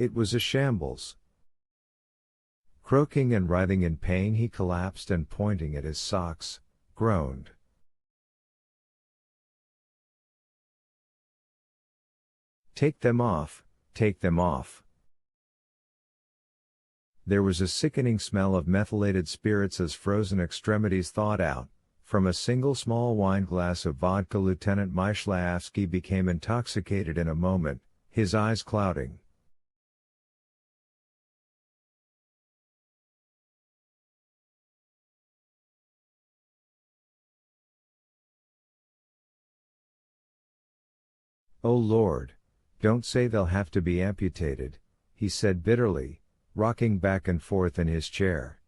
It was a shambles. Croaking and writhing in pain, he collapsed and, pointing at his socks, groaned. "Take them off, take them off." There was a sickening smell of methylated spirits as frozen extremities thawed out. From a single small wine glass of vodka, Lieutenant Myshlayevsky became intoxicated in a moment, his eyes clouding. "Oh Lord, don't say they'll have to be amputated," he said bitterly, rocking back and forth in his chair.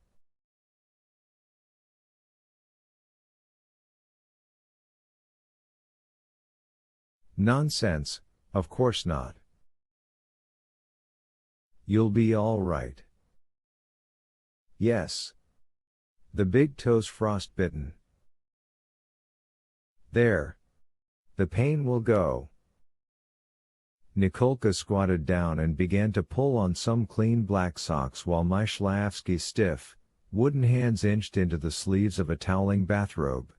"Nonsense, of course not. You'll be all right." "Yes." The big toes frostbitten. "There. The pain will go." Nikolka squatted down and began to pull on some clean black socks while Myshlayevsky's stiff, wooden hands inched into the sleeves of a toweling bathrobe.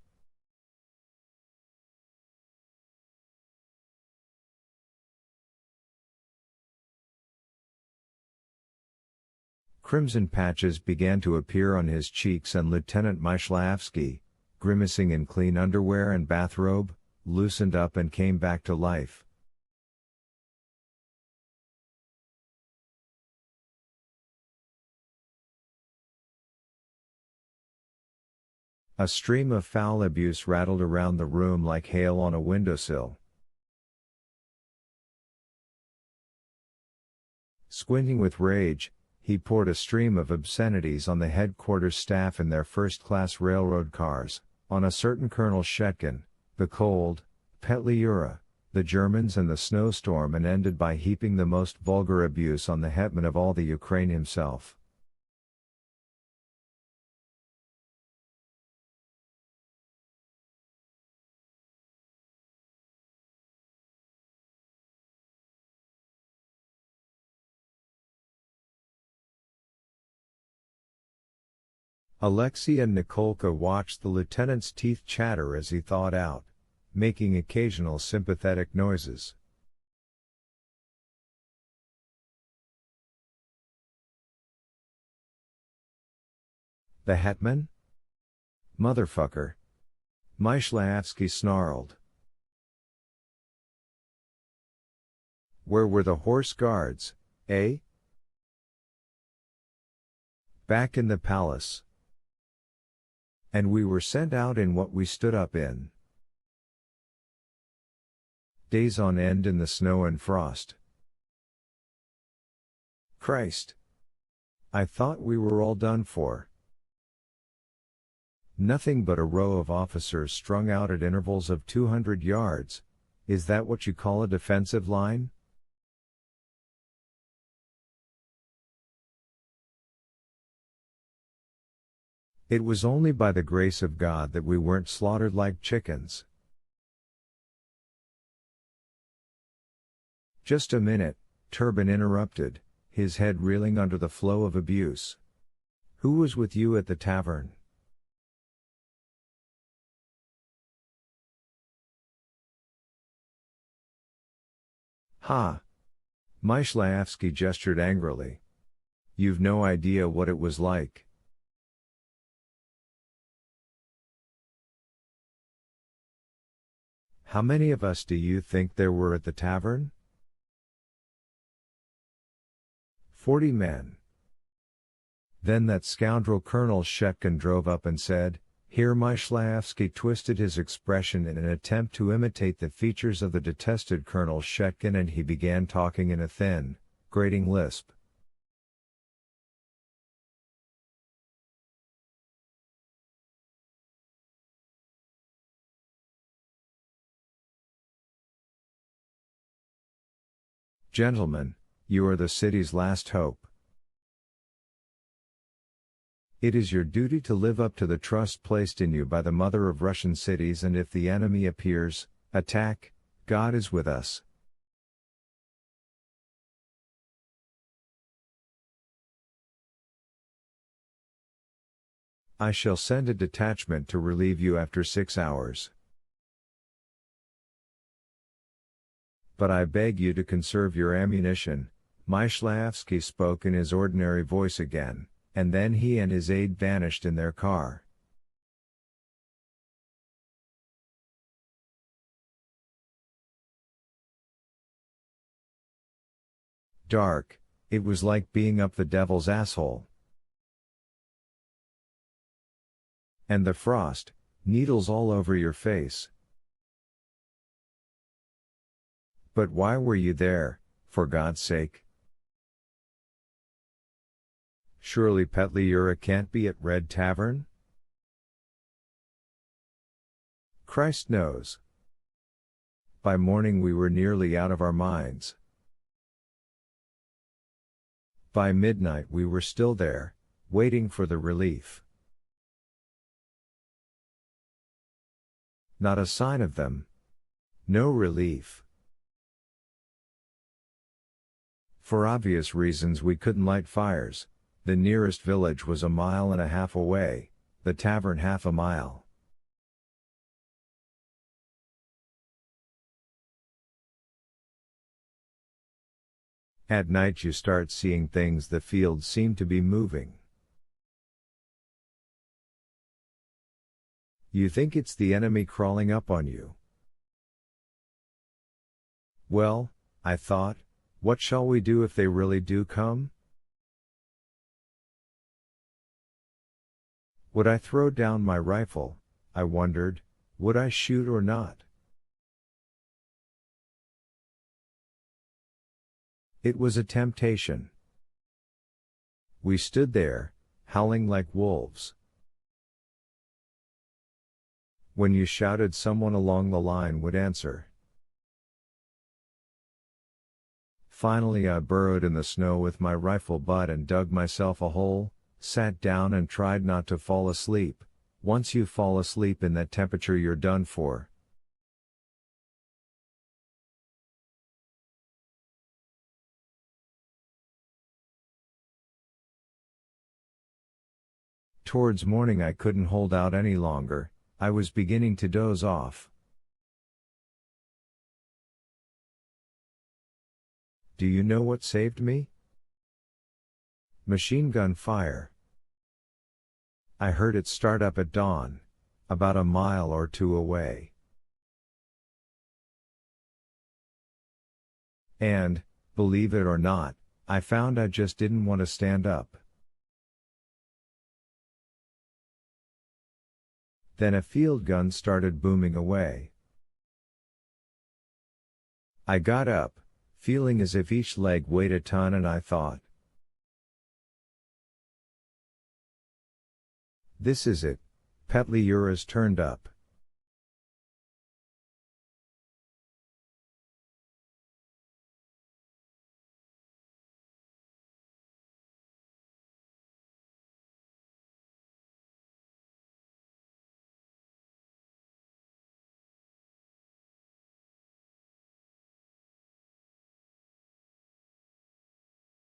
Crimson patches began to appear on his cheeks, and Lieutenant Myshlayevsky, grimacing in clean underwear and bathrobe, loosened up and came back to life. A stream of foul abuse rattled around the room like hail on a windowsill. Squinting with rage, he poured a stream of obscenities on the headquarters staff in their first-class railroad cars, on a certain Colonel Shetkin, the cold, Petliura, the Germans and the snowstorm, and ended by heaping the most vulgar abuse on the hetman of all the Ukraine himself. Alexei and Nikolka watched the lieutenant's teeth chatter as he thawed out, making occasional sympathetic noises. "The hetman? Motherfucker!" Myshlayevsky snarled. "Where were the horse guards, eh?" "Back in the palace. And we were sent out in what we stood up in. Days on end in the snow and frost. Christ! I thought we were all done for. Nothing but a row of officers strung out at intervals of 200 yards, is that what you call a defensive line?" "It was only by the grace of God that we weren't slaughtered like chickens." "Just a minute," Turbin interrupted, his head reeling under the flow of abuse. "Who was with you at the tavern?" "Ha!" Myshlayevsky gestured angrily. "You've no idea what it was like." "How many of us do you think there were at the tavern?" 40 men. Then that scoundrel Colonel Shetkin drove up and said, here Myshlayevsky twisted his expression in an attempt to imitate the features of the detested Colonel Shetkin, and he began talking in a thin, grating lisp. "Gentlemen, you are the city's last hope. It is your duty to live up to the trust placed in you by the mother of Russian cities, and if the enemy appears, attack. God is with us." I shall send a detachment to relieve you after 6 hours. But I beg you to conserve your ammunition. Myshlayevsky spoke in his ordinary voice again, and then he and his aide vanished in their car. Dark, it was like being up the devil's asshole. And the frost, needles all over your face. But why were you there, for God's sake? Surely Petliura can't be at Red Tavern? Christ knows. By morning we were nearly out of our minds. By midnight we were still there, waiting for the relief. Not a sign of them. No relief. For obvious reasons we couldn't light fires. The nearest village was 1.5 miles away, the tavern half a mile. At night you start seeing things, the fields seem to be moving. You think it's the enemy crawling up on you. Well, I thought, what shall we do if they really do come? Would I throw down my rifle? I wondered, would I shoot or not? It was a temptation. We stood there, howling like wolves. When you shouted, someone along the line would answer. Finally I burrowed in the snow with my rifle butt and dug myself a hole, sat down and tried not to fall asleep. Once you fall asleep in that temperature you're done for. Towards morning I couldn't hold out any longer, I was beginning to doze off. Do you know what saved me? Machine gun fire. I heard it start up at dawn, about 1 mile or 2 away. And, believe it or not, I found I just didn't want to stand up. Then a field gun started booming away. I got up, feeling as if each leg weighed a ton, and I thought, this is it, Petliura's turned up.